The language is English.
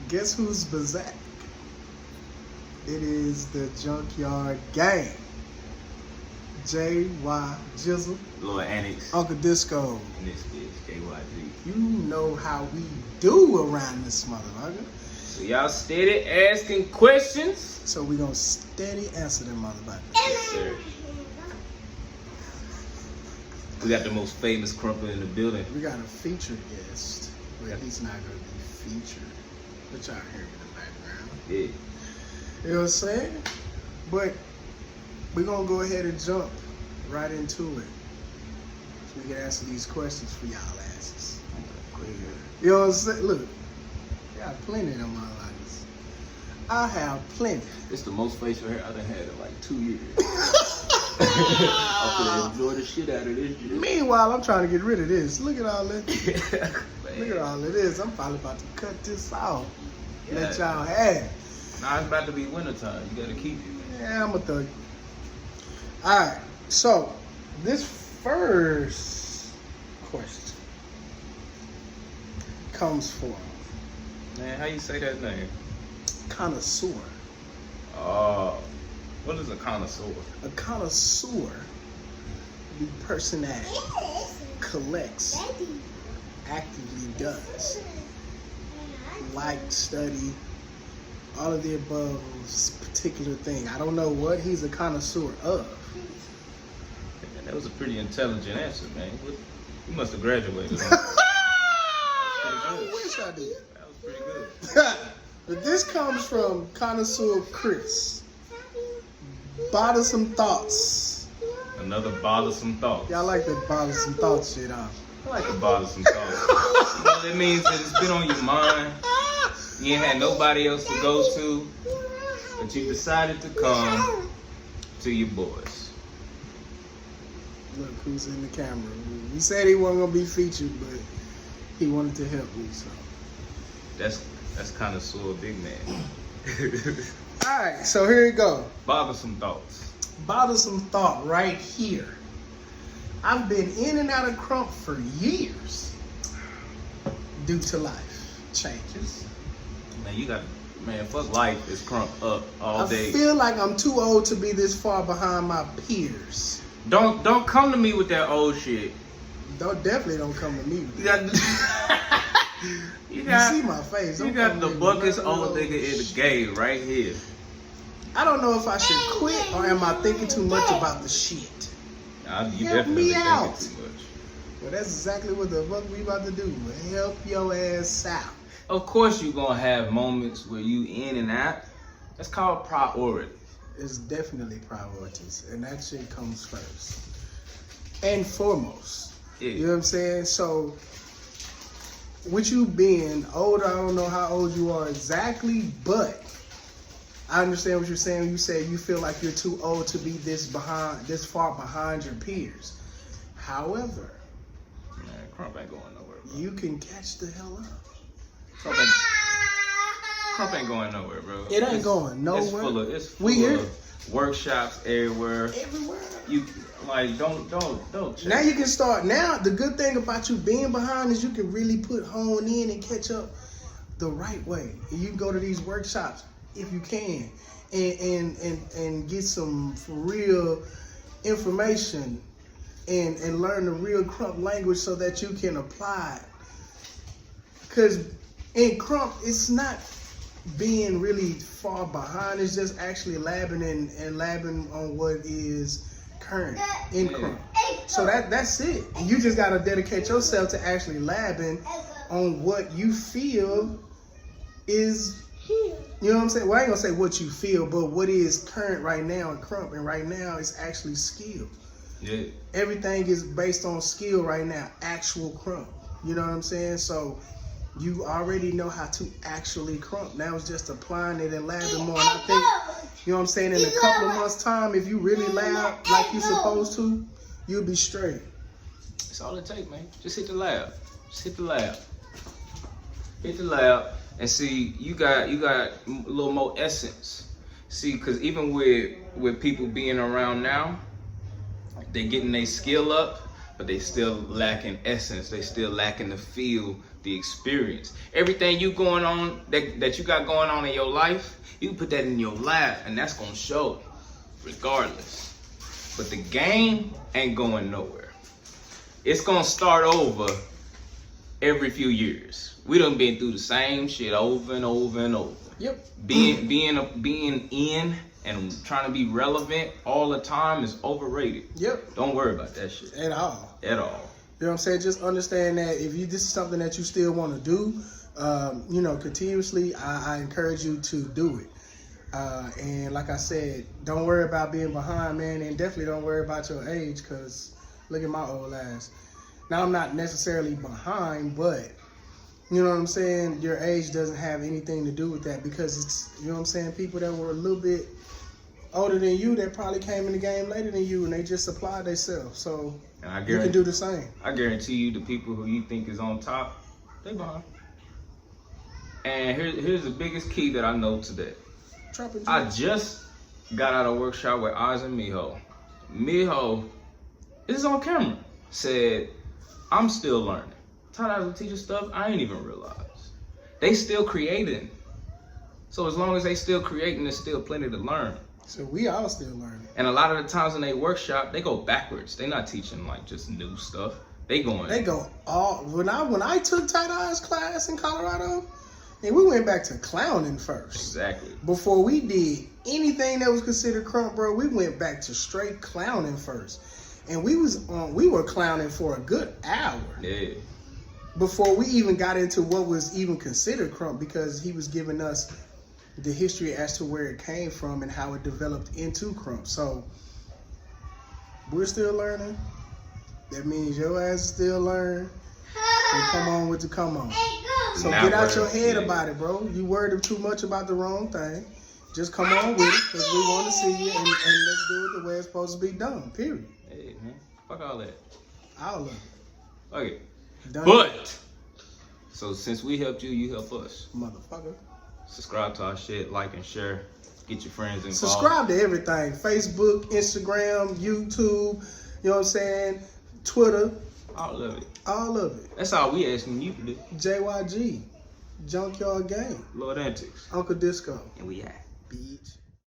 Guess who's back? It is the Junkyard Gang. JYG, Jizzle, Lord Annex, Uncle Disco. and this bitch, JYG. You know how we do around this motherfucker. So y'all steady asking questions? So we gonna steady answer them motherfuckers. Yes, sir. We got the most famous crumpler in the building. We got a featured guest, but he's not gonna be featured. But y'all hear in the background. Yeah. You know what I'm saying? But we're gonna go ahead and jump right into it. So we can answer these questions for y'all asses. You know what I'm saying? Look, I got plenty of them motherfuckers. I have plenty. It's the most facial hair I've had in like 2 years. I'm gonna enjoy the shit out of this shit. Meanwhile, I'm trying to get rid of this. Look at all this. Look at all of this. I'm probably about to cut this off. Yeah. Let y'all have it. Now it's about to be wintertime. You gotta keep it. Yeah, I'm a thug. Alright, so this first question comes from Man, how you say that name? connoisseur. Oh, what is a connoisseur? A connoisseur, the person that collects, actively does, like, study, all of the above this particular thing. I don't know what he's a connoisseur of. Man, that was a pretty intelligent answer, man. You must have graduated. I wish I did. That was pretty good. But this comes from connoisseur Chris. Bothersome thoughts. Another bothersome thought. Y'all like that bothersome thoughts shit, huh? I like the bothersome thought. You know, that means that it's been on your mind. You ain't had nobody else to go to, but you decided to come to your boys. Look who's in the camera. He said he wasn't gonna be featured, but he wanted to help me, so. That's kind of sort of big man. Alright, so here you go. Bothersome thoughts. Bothersome thought right here. I've been in and out of Crump for years due to life changes. Man, fuck life is crump up all day. I feel like I'm too old to be this far behind my peers. Don't come to me with that old shit. Definitely don't come to me with You that. got, You see my face. you Don't got come the to me buckets with old nothing nigga in the game right here. I don't know if I should quit or am I thinking too much about the shit. You Help definitely me thinking out. too much. Well, that's exactly what the fuck we about to do. Help your ass out. Of course you gonna have moments where you in and out. That's called priority. It's definitely priorities, and that shit comes first and foremost. Yeah. You know what I'm saying? So, with you being older, I don't know how old you are exactly, but I understand what you're saying. You say you feel like you're too old to be this far behind your peers. However, Man, Crump ain't going nowhere, bro. you can catch the hell up. Crump ain't going nowhere, bro. It ain't going nowhere. It's full We here. of workshops everywhere. Everywhere. You like don't check. Now you can start. Now the good thing about you being behind is you can really hone in and catch up the right way. And you can go to these workshops if you can, and get some real information and learn the real Crump language so that you can apply it. Because in Crump, it's not being really far behind. It's just actually labbing and labbing on what is current in Crump. So that's it. You just gotta dedicate yourself to actually labbing on what you feel is, you know what I'm saying? Well, I ain't gonna say what you feel, but what is current right now in Crump. And right now it's actually skill. Yeah. Everything is based on skill right now, actual Crump. You know what I'm saying? So you already know how to actually Crump. Now it's just applying it and labbing more. And I think, you know what I'm saying, in a couple of months' time, if you really lab like you're supposed to, you'll be straight. That's all it takes, man. Just hit the lab. Just hit the lab. Hit the lab and see. You got a little more essence. See, because even with people being around now, they getting their skill up, but they still lacking essence. They still lacking the feel, the experience. Everything you going on that you got going on in your life, you can put that in your lap, and that's gonna show, regardless. But the game ain't going nowhere. It's gonna start over every few years. We done been through the same shit over and over and over. Yep. Being in and trying to be relevant all the time is overrated. Yep. Don't worry about that shit. At all. At all. You know what I'm saying? Just understand that if this is something that you still want to do, continuously, I encourage you to do it. And like I said, don't worry about being behind, man, and definitely don't worry about your age, because look at my old ass. Now, I'm not necessarily behind, but you know what I'm saying? Your age doesn't have anything to do with that, because it's, you know what I'm saying, people that were a little bit older than you that probably came in the game later than you, and they just applied themselves. So you can do the same. I guarantee you, the people who you think is on top, they behind. And here's the biggest key that I know today. I just got out of workshop with Oz and Miho. Miho, this is on camera, said, I'm still learning. Taught how to teach stuff I ain't even realize. They still creating. So as long as they still creating, there's still plenty to learn. So we all still learning. And a lot of the times in they workshop, they go backwards. They not teaching like just new stuff. They go all. When I took Tight Eyes class in Colorado, and we went back to clowning first. Exactly. Before we did anything that was considered crunk, bro, we went back to straight clowning first. And we were clowning for a good hour. Yeah. Before we even got into what was even considered crunk, because he was giving us the history as to where it came from and how it developed into crunk. So we're still learning. That means your ass is still learning. And come on with the come on. So get out your head about it, bro. You worried too much about the wrong thing. Just come on with it, because we want to see you, and let's do it the way it's supposed to be done, period. Hey, man. Fuck all that. All of it. Okay. Done. But, so since we helped you, you help us. Motherfucker. Subscribe to our shit, like and share. Get your friends involved. Subscribe to everything. Facebook, Instagram, YouTube, you know what I'm saying? Twitter. All of it. All of it. That's all we asking you to do. JYG. Junkyard Game. Lord Antics. Uncle Disco. And we at. Beach.